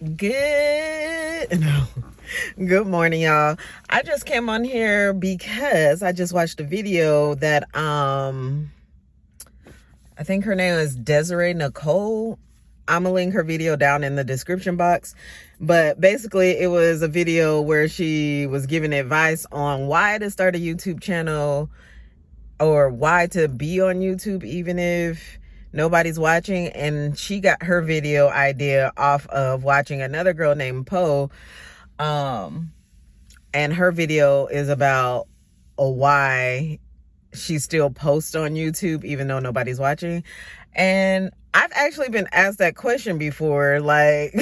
Good morning, y'all. I just came on here because I just watched a video that I think her name is Desiree Nicole. I'm gonna link her video down in the description box. But basically it was a video where she was giving advice on why to start a YouTube channel or why to be on YouTube even if nobody's watching. And she got her video idea off of watching another girl named Poe. And her video is about why she still posts on YouTube even though nobody's watching. And I've actually been asked that question before, like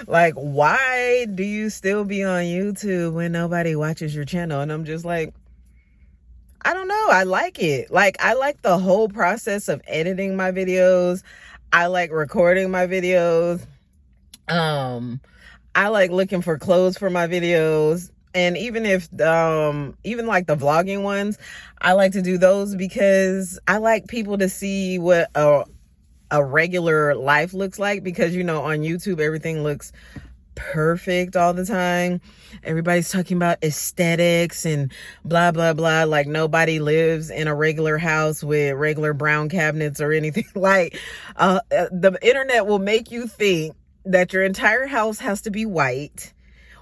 like, why do you still be on YouTube when nobody watches your channel? And I'm just like, I don't know. I like it. Like, I like the whole process of editing my videos. I like recording my videos. I like looking for clothes for my videos. And even if, even like the vlogging ones, I like to do those because I like people to see what a regular life looks like. Because, you know, on YouTube, everything looks perfect all the time. Everybody's talking about aesthetics and blah blah blah, like nobody lives in a regular house with regular brown cabinets or anything. Like the internet will make you think that your entire house has to be white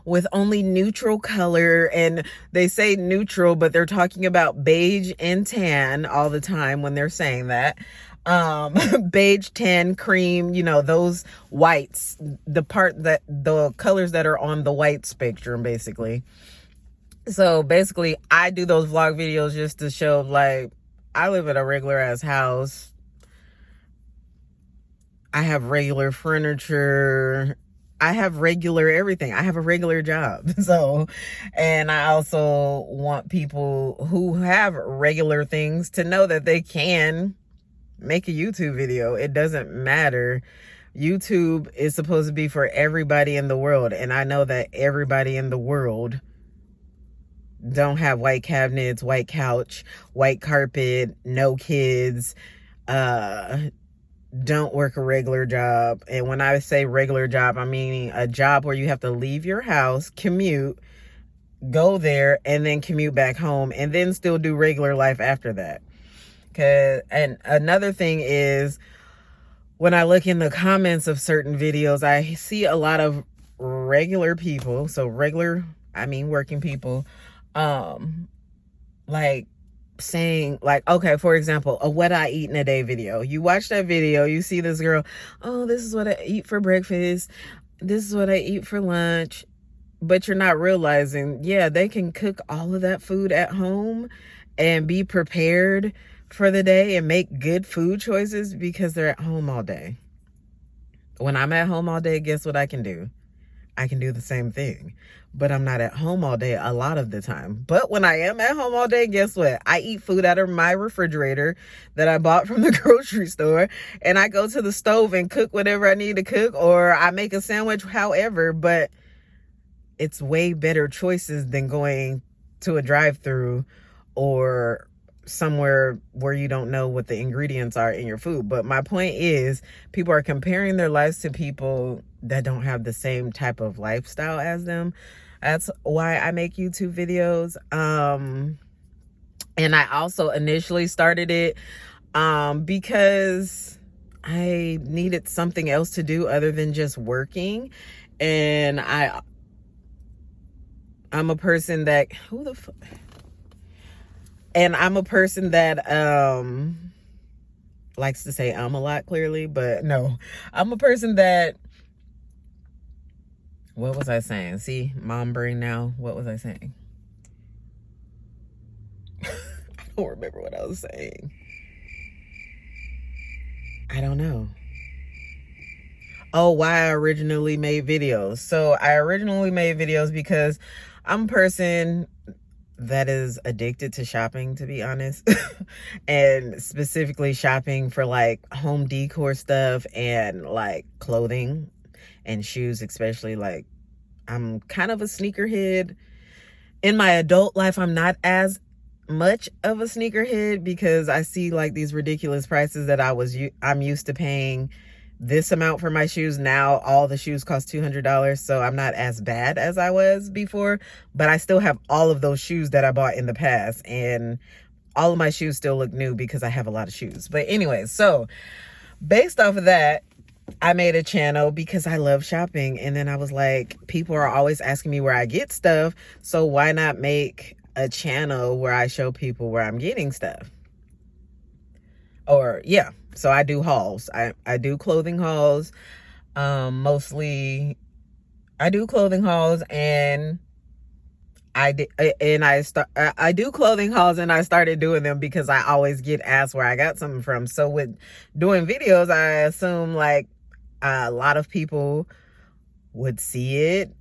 with only neutral color, and they say neutral but they're talking about beige and tan all the time when they're saying that. Beige, tan, cream, you know, those whites, the colors that are on the white spectrum, basically. So basically I do those vlog videos just to show, like, I live in a regular ass house. I have regular furniture. I have regular everything. I have a regular job. So, and I also want people who have regular things to know that they can make a YouTube video. It doesn't matter. YouTube is supposed to be for everybody in the world. And I know that everybody in the world don't have white cabinets, white couch, white carpet, no kids, don't work a regular job. And when I say regular job, I mean a job where you have to leave your house, commute, go there, and then commute back home, and then still do regular life after that. And another thing is, when I look in the comments of certain videos, I see a lot of regular people. So regular, I mean working people, like saying, like, okay, for example, a what I eat in a day video. You watch that video, you see this girl, oh, this is what I eat for breakfast, this is what I eat for lunch. But you're not realizing, yeah, they can cook all of that food at home and be prepared for the day and make good food choices because they're at home all day. When I'm at home all day, guess what I can do? I can do the same thing. But I'm not at home all day a lot of the time. But when I am at home all day, guess what? I eat food out of my refrigerator that I bought from the grocery store. And I go to the stove and cook whatever I need to cook. Or I make a sandwich, however. But it's way better choices than going to a drive-thru or somewhere where you don't know what the ingredients are in your food. But my point is, people are comparing their lives to people that don't have the same type of lifestyle as them. That's why I make YouTube videos. And I also initially started it because I needed something else to do other than just working. And I'm a person that, I'm a person that likes to say I'm a lot, clearly, but no, I'm a person that, what was I saying? See, mom brain now. What was I saying? I don't remember what I was saying. I don't know. Oh, why I originally made videos. So I originally made videos because I'm a person that is addicted to shopping, to be honest. And specifically shopping for like home decor stuff and like clothing and shoes, especially. Like, I'm kind of a sneakerhead. In my adult life, I'm not as much of a sneakerhead because I see like these ridiculous prices that I'm used to paying this amount for my shoes. Now all the shoes cost $200, so I'm not as bad as I was before, but I still have all of those shoes that I bought in the past, and all of my shoes still look new because I have a lot of shoes. But anyway, so based off of that, I made a channel because I love shopping, and then I was like, people are always asking me where I get stuff, so why not make a channel where I show people where I'm getting stuff? Or yeah, so I do hauls. I do clothing hauls. Mostly I do clothing hauls, and I do clothing hauls, and I started doing them because I always get asked where I got something from. So with doing videos, I assume like a lot of people would see it,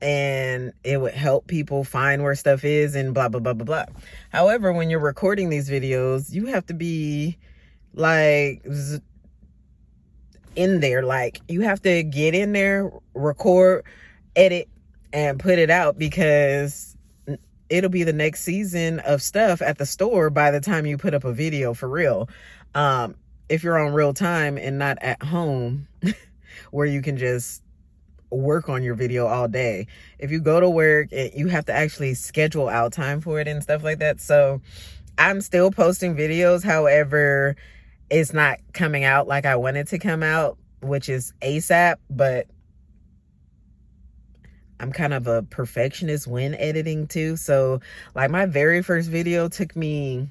and it would help people find where stuff is and blah, blah, blah, blah, blah. However, when you're recording these videos, you have to be like in there. Like, you have to get in there, record, edit, and put it out, because it'll be the next season of stuff at the store by the time you put up a video, for real. If you're on real time and not at home where you can just work on your video all day. If you go to work, you have to actually schedule out time for it and stuff like that. So I'm still posting videos. However, it's not coming out like I want it to come out, which is ASAP. But I'm kind of a perfectionist when editing too. So like my very first video took me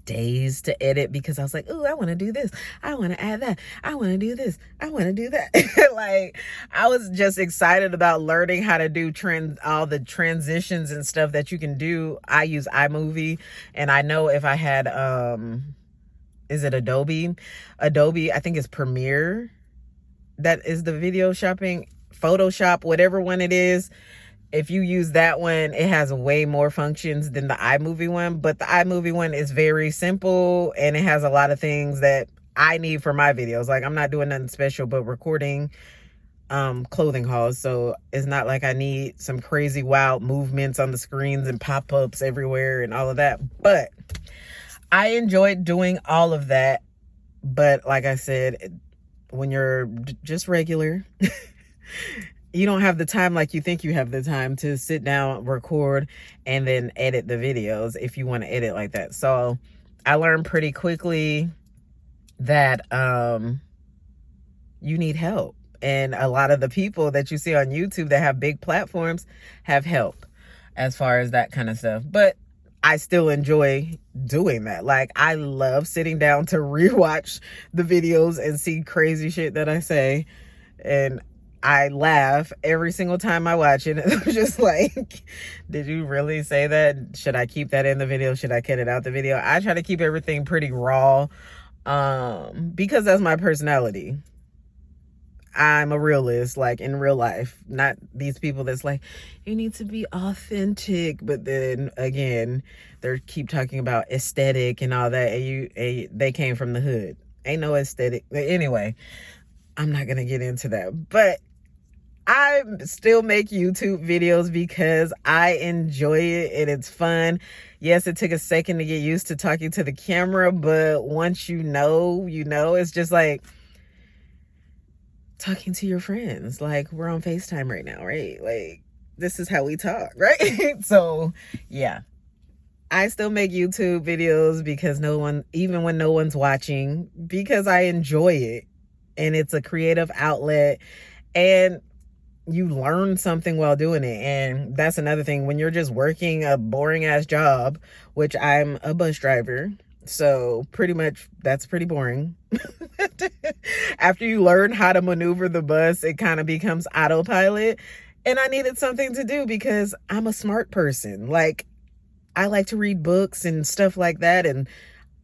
days to edit, because I was like, oh, I want to do this, I want to add that, I want to do this, I want to do that. Like, I was just excited about learning how to do all the transitions and stuff that you can do. I use iMovie, and I know if I had is it Adobe, I think it's Premiere, that is the video shopping, Photoshop, whatever one it is. If you use that one, it has way more functions than the iMovie one. But the iMovie one is very simple, and it has a lot of things that I need for my videos. Like, I'm not doing nothing special but recording clothing hauls. So it's not like I need some crazy wild movements on the screens and pop-ups everywhere and all of that. But I enjoyed doing all of that. But like I said, when you're just regular, you don't have the time like you think you have the time to sit down, record, and then edit the videos if you want to edit like that. So I learned pretty quickly that you need help. And a lot of the people that you see on YouTube that have big platforms have help as far as that kind of stuff. But I still enjoy doing that. Like, I love sitting down to rewatch the videos and see crazy shit that I say. And I laugh every single time I watch it. I'm just like, did you really say that? Should I keep that in the video? Should I cut it out the video? I try to keep everything pretty raw, because that's my personality. I'm a realist, like in real life, not these people that's like, you need to be authentic, but then again, they keep talking about aesthetic and all that, and they came from the hood. Ain't no aesthetic. But anyway, I'm not gonna get into that. But I still make YouTube videos because I enjoy it and it's fun. Yes, it took a second to get used to talking to the camera, but once you know, it's just like talking to your friends. Like, we're on FaceTime right now, right? Like, this is how we talk, right? So yeah, I still make YouTube videos because even when no one's watching, because I enjoy it and it's a creative outlet, and you learn something while doing it. And that's another thing, when you're just working a boring ass job, which I'm a bus driver, so pretty much that's pretty boring. After you learn how to maneuver the bus, it kind of becomes autopilot. And I needed something to do because I'm a smart person. Like, I like to read books and stuff like that, and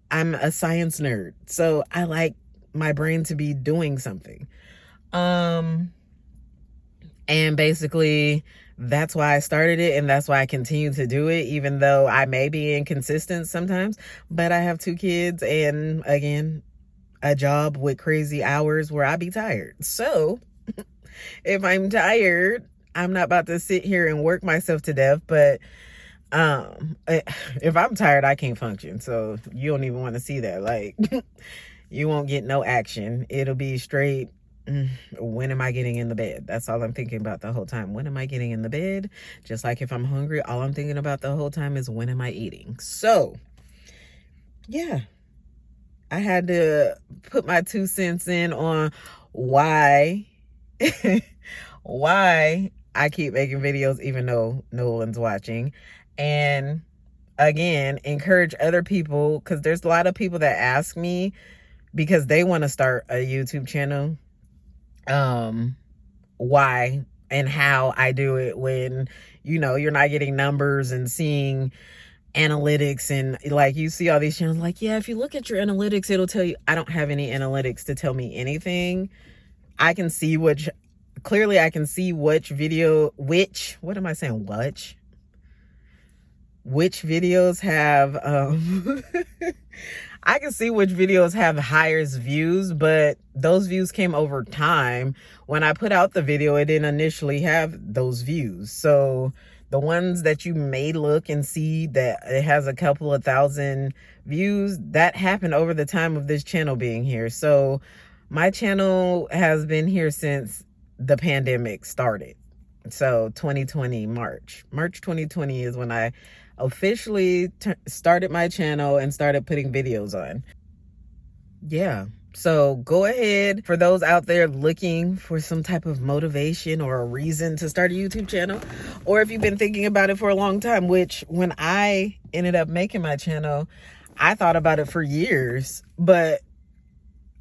I'm a science nerd, so I like my brain to be doing something. And basically, that's why I started it, and that's why I continue to do it, even though I may be inconsistent sometimes. But I have 2 kids, and again, a job with crazy hours where I be tired. So if I'm tired, I'm not about to sit here and work myself to death. But if I'm tired, I can't function. So you don't even want to see that. Like, You won't get no action. It'll be straight, when am I getting in the bed? That's all I'm thinking about the whole time. When am I getting in the bed? Just like if I'm hungry, all I'm thinking about the whole time is when am I eating? So, yeah. I had to put my 2 cents in on why why I keep making videos even though no one's watching. And again, encourage other people, because there's a lot of people that ask me because they want to start a YouTube channel, why and how I do it when, you know, you're not getting numbers and seeing analytics, and like you see all these channels like, yeah, if you look at your analytics, it'll tell you. I don't have any analytics to tell me anything. I can see clearly I can see which videos have I can see which videos have the highest views, but those views came over time. When I put out the video, it didn't initially have those views. So the ones that you may look and see that it has a couple of thousand views, that happened over the time of this channel being here. So my channel has been here since the pandemic started. So 2020, March 2020 is when I officially started my channel and started putting videos on. Yeah. So go ahead, for those out there looking for some type of motivation or a reason to start a YouTube channel, or if you've been thinking about it for a long time, which when I ended up making my channel, I thought about it for years, but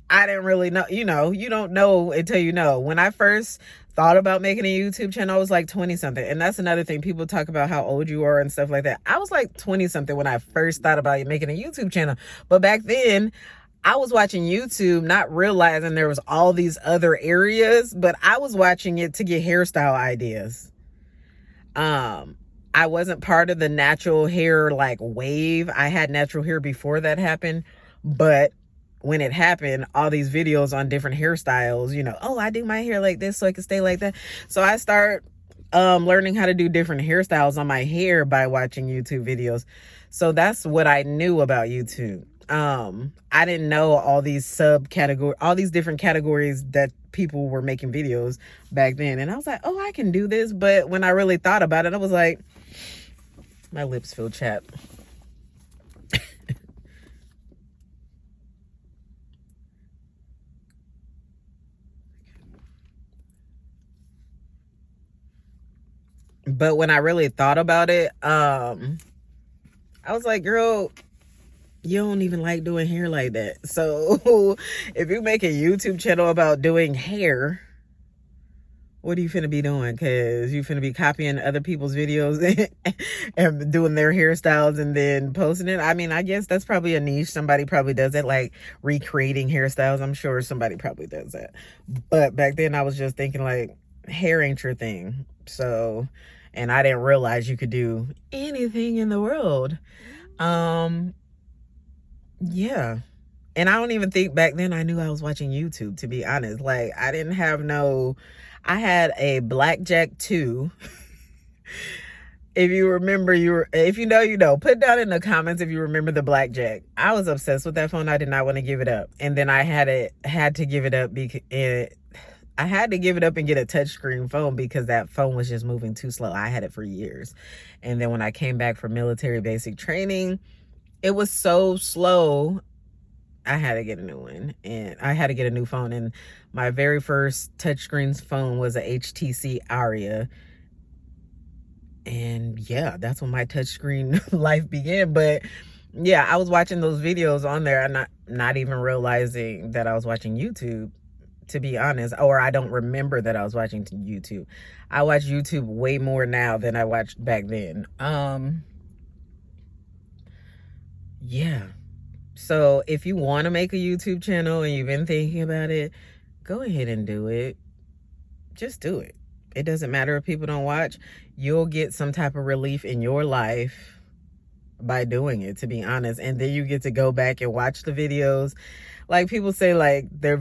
I didn't really know. You know, you don't know until you know. When I first thought about making a YouTube channel, I was like 20 something. And that's another thing. People talk about how old you are and stuff like that. I was like 20 something when I first thought about making a YouTube channel. But back then, I was watching YouTube, not realizing there was all these other areas, but I was watching it to get hairstyle ideas. I wasn't part of the natural hair like wave. I had natural hair before that happened, but when it happened, all these videos on different hairstyles, you know, oh, I do my hair like this so I can stay like that. So I start learning how to do different hairstyles on my hair by watching YouTube videos. So that's what I knew about YouTube. I didn't know all these all these different categories that people were making videos back then. And I was like, oh, I can do this. But when I really thought about it, I was like, my lips feel chapped. But when I really thought about it, I was like, girl, you don't even like doing hair like that. So if you make a YouTube channel about doing hair, what are you finna be doing? Because you finna be copying other people's videos and doing their hairstyles and then posting it. I mean, I guess that's probably a niche. Somebody probably does that, like recreating hairstyles. I'm sure somebody probably does that. But back then I was just thinking like, hair ain't your thing. So, and I didn't realize you could do anything in the world. Yeah. And I don't even think back then I knew I was watching YouTube, to be honest. Like, I didn't have I had a Blackjack 2. If you remember, if you know, you know. Put down in the comments if you remember the Blackjack. I was obsessed with that phone. I did not want to give it up. And then I had to give it up because I had to give it up and get a touchscreen phone because that phone was just moving too slow. I had it for years. And then when I came back for military basic training, it was so slow. I had to get a new one, and I had to get a new phone. And my very first touchscreen phone was a HTC Aria. And yeah, that's when my touchscreen life began. But yeah, I was watching those videos on there and not even realizing that I was watching YouTube, to be honest, or I don't remember that I was watching YouTube. I watch YouTube way more now than I watched back then. Yeah. So if you want to make a YouTube channel and you've been thinking about it, go ahead and do it. Just do it. It doesn't matter if people don't watch. You'll get some type of relief in your life by doing it, to be honest. And then you get to go back and watch the videos. Like, people say like their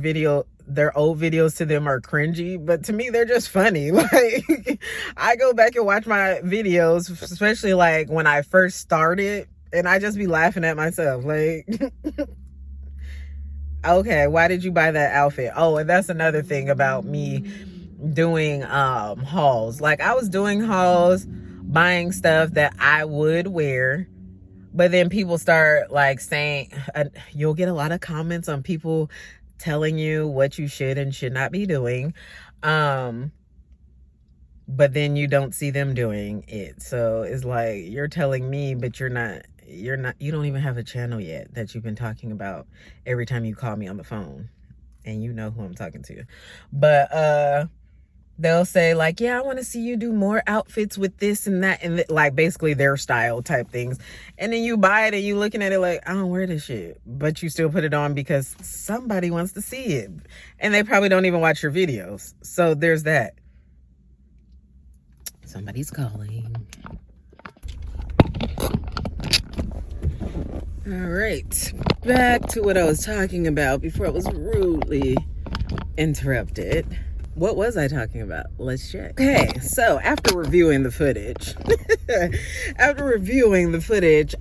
old videos to them are cringy, but to me they're just funny. Like, I go back and watch my videos, especially like when I first started, and I just be laughing at myself. Like, Okay, why did you buy that outfit? Oh, and that's another thing about me doing hauls. Like, I was doing hauls, buying stuff that I would wear, but then people start like saying, you'll get a lot of comments on people telling you what you should and should not be doing, but then you don't see them doing it. So it's like, you're telling me, but you don't even have a channel yet that you've been talking about every time you call me on the phone, and you know who I'm talking to. But they'll say like, yeah, I want to see you do more outfits with this and that, and like basically their style type things. And then you buy it and you looking at it like, I don't wear this shit, but you still put it on because somebody wants to see it, and they probably don't even watch your videos. So there's that. Somebody's calling. All right, back to what I was talking about before I was rudely interrupted. What was I talking about? Let's check. Okay, so after reviewing the footage,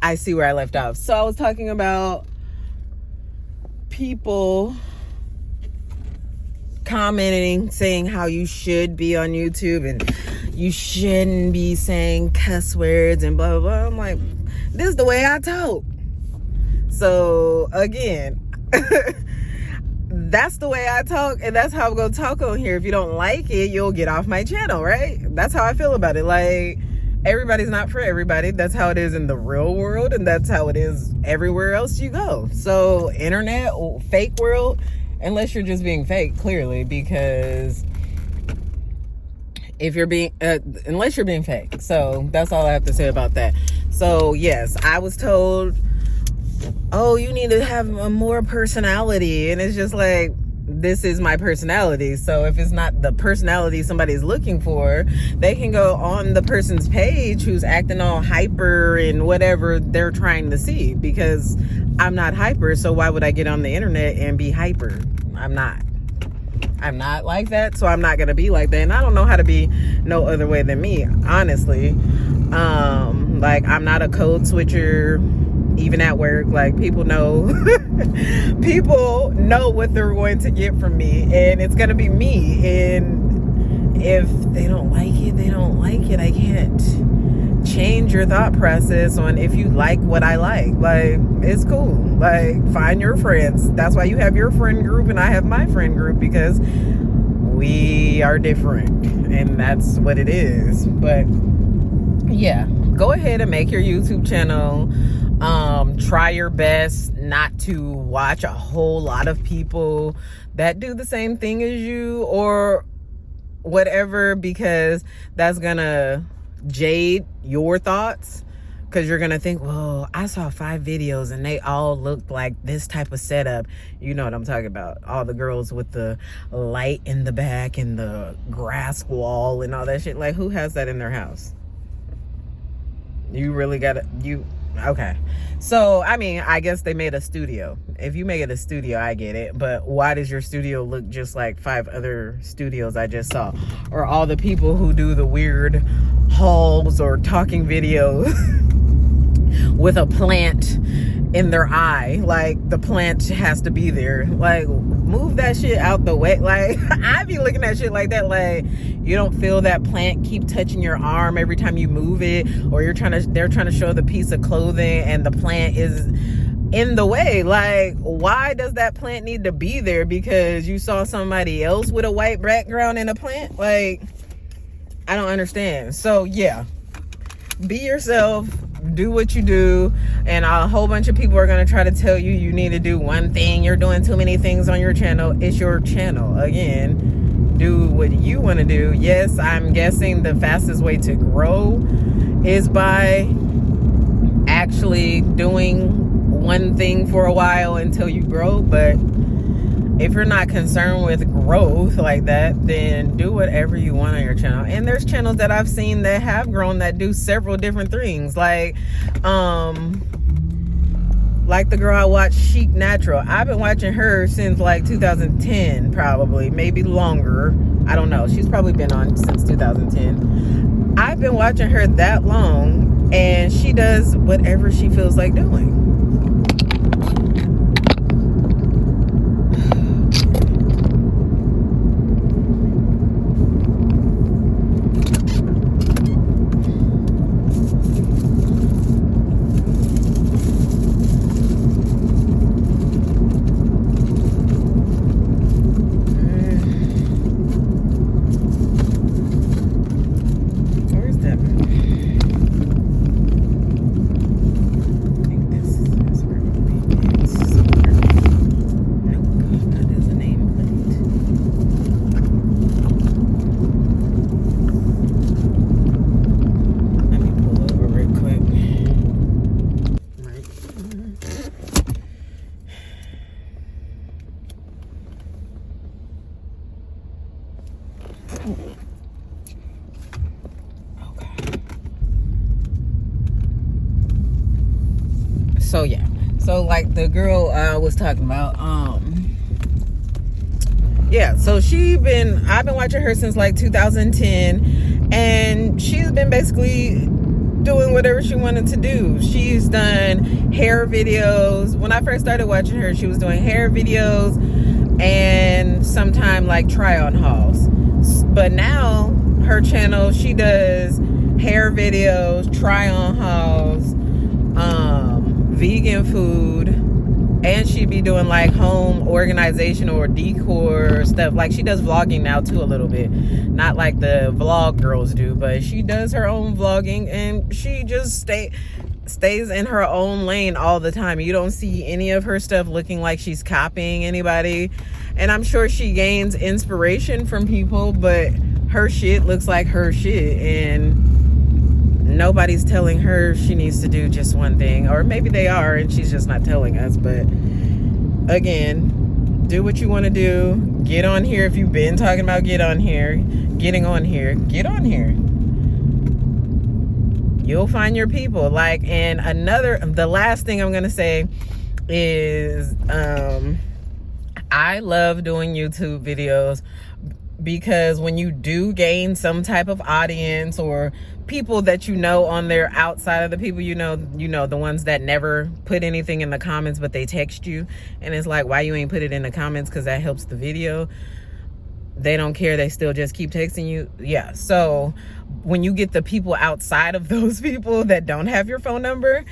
I see where I left off. So I was talking about people commenting, saying how you should be on YouTube and you shouldn't be saying cuss words and blah, blah, blah. I'm like, this is the way I talk. So again, that's the way I talk, and that's how I'm gonna talk on here. If you don't like it, you'll get off my channel, right? That's how I feel about it. Like, everybody's not for everybody. That's how it is in the real world, and that's how it is everywhere else you go. So internet, fake world, unless you're just being fake, clearly, because if you're being unless you're being fake. So that's all I have to say about that. So yes, I was told, oh, you need to have a more personality, and it's just like, this is my personality. So if it's not the personality somebody's looking for, they can go on the person's page who's acting all hyper and whatever they're trying to see, because I'm not hyper. So why would I get on the internet and be hyper? I'm not like that, so I'm not gonna be like that, and I don't know how to be no other way than me, honestly. Like, I'm not a code switcher, even at work. Like, people know what they're going to get from me, and it's gonna be me. And if they don't like it, they don't like it. I can't change your thought process on if you like what I like. Like, it's cool. Like, find your friends. That's why you have your friend group and I have my friend group, because we are different, and that's what it is. But yeah, go ahead and make your YouTube channel. Try your best not to watch a whole lot of people that do the same thing as you or whatever, because that's gonna jade your thoughts, because you're gonna think, well, I saw 5 videos and they all looked like this type of setup. You know what I'm talking about, all the girls with the light in the back and the grass wall and all that shit. Like, who has that in their house? You really gotta, okay. So, I mean, I guess they made a studio. If you make it a studio, I get it. But why does your studio look just like 5 other studios I just saw? Or all the people who do the weird hauls or talking videos with a plant in their eye. Like, the plant has to be there. Like, move that shit out the way. Like, I be looking at shit like that. Like, you don't feel that plant keep touching your arm every time you move it, or they're trying to show the piece of clothing and the plant is in the way. Like, why does that plant need to be there? Because you saw somebody else with a white background and a plant? Like, I don't understand. So yeah, be yourself, do what you do, and a whole bunch of people are going to try to tell you you need to do one thing. You're doing too many things on your channel. It's your channel. Again, do what you want to do. Yes, I'm guessing the fastest way to grow is by actually doing one thing for a while until you grow. But if you're not concerned with growth like that, then do whatever you want on your channel. And there's channels that I've seen that have grown that do several different things. Like the girl I watched, Chic Natural. I've been watching her since like 2010, probably, maybe longer. I don't know. She's probably been on since 2010. I've been watching her that long, and she does whatever she feels like doing. Okay. So yeah. So like the girl I was talking about, yeah, so I've been watching her since like 2010, and she's been basically doing whatever she wanted to do. She's done hair videos. When I first started watching her, she was doing hair videos and sometime like try on hauls. But now her channel, she does hair videos, try on hauls, vegan food, and she be doing like home organization or decor stuff. Like she does vlogging now too a little bit, not like the vlog girls do, but she does her own vlogging, and she just stays in her own lane all the time. You don't see any of her stuff looking like she's copying anybody, and I'm sure she gains inspiration from people, but her shit looks like her shit, and nobody's telling her she needs to do just one thing. Or maybe they are and she's just not telling us. But again, do what you want to do. Get on here. If you've been talking about getting on here, get on here. You'll find your people. Like, and the last thing I'm gonna say is I love doing YouTube videos, because when you do gain some type of audience or people that you know on there outside of the people you know the ones that never put anything in the comments, but they text you and it's like, why you ain't put it in the comments? Because that helps the video. They don't care, they still just keep texting you. Yeah, so when you get the people outside of those people that don't have your phone number,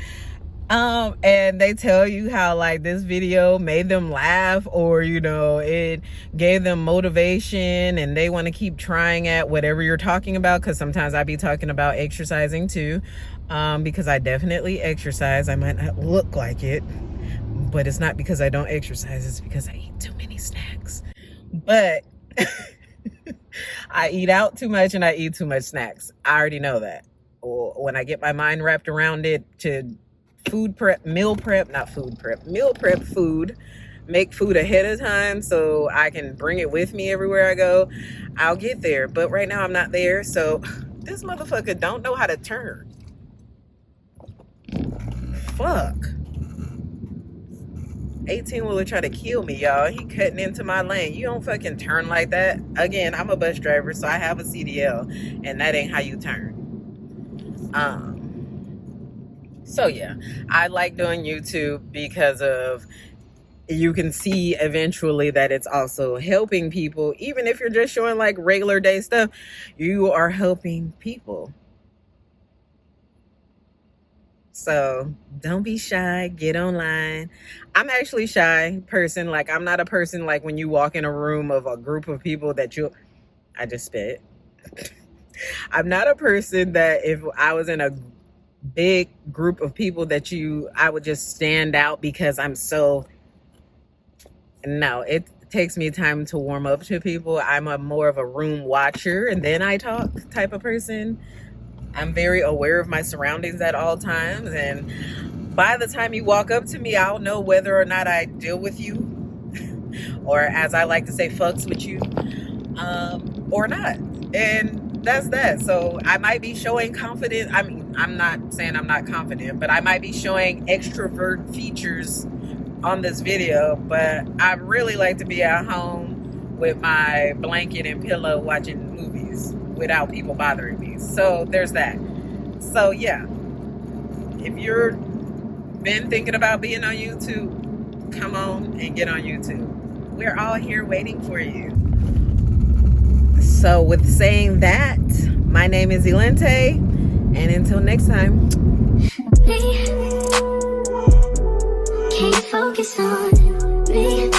and they tell you how like this video made them laugh, or it gave them motivation, and they want to keep trying at whatever you're talking about, because sometimes I be talking about exercising too, because I definitely exercise. I might not look like it, but it's not because I don't exercise, it's because I eat too many snacks. But I eat out too much and I eat too much snacks. I already know that. Or when I get my mind wrapped around it, to meal prep food, make food ahead of time so I can bring it with me everywhere I go, I'll get there. But right now I'm not there, so this motherfucker don't know how to turn. Fuck. 18-wheeler try to kill me, y'all. He cutting into my lane. You don't fucking turn like that. Again, I'm a bus driver, so I have a CDL, and that ain't how you turn. So yeah, I like doing YouTube because of, you can see eventually that it's also helping people. Even if you're just showing like regular day stuff, you are helping people. So don't be shy, get online. I'm actually a shy person. Like, I'm not a person like when you walk in a room of a group of people that I just spit. I'm not a person that if I was in a big group of people that I would just stand out, because no, it takes me time to warm up to people. I'm more of a room watcher and then I talk type of person. I'm very aware of my surroundings at all times, and by the time you walk up to me, I'll know whether or not I deal with you, or as I like to say, fucks with you, or not. And that's that. So I might be showing confidence. I mean, I'm not saying I'm not confident, but I might be showing extrovert features on this video, but I really like to be at home with my blanket and pillow watching movies without people bothering me. So there's that. So yeah, if you're been thinking about being on YouTube, come on and get on YouTube. We're all here waiting for you. So with saying that, my name is Elente, and until next time. Can't focus on me.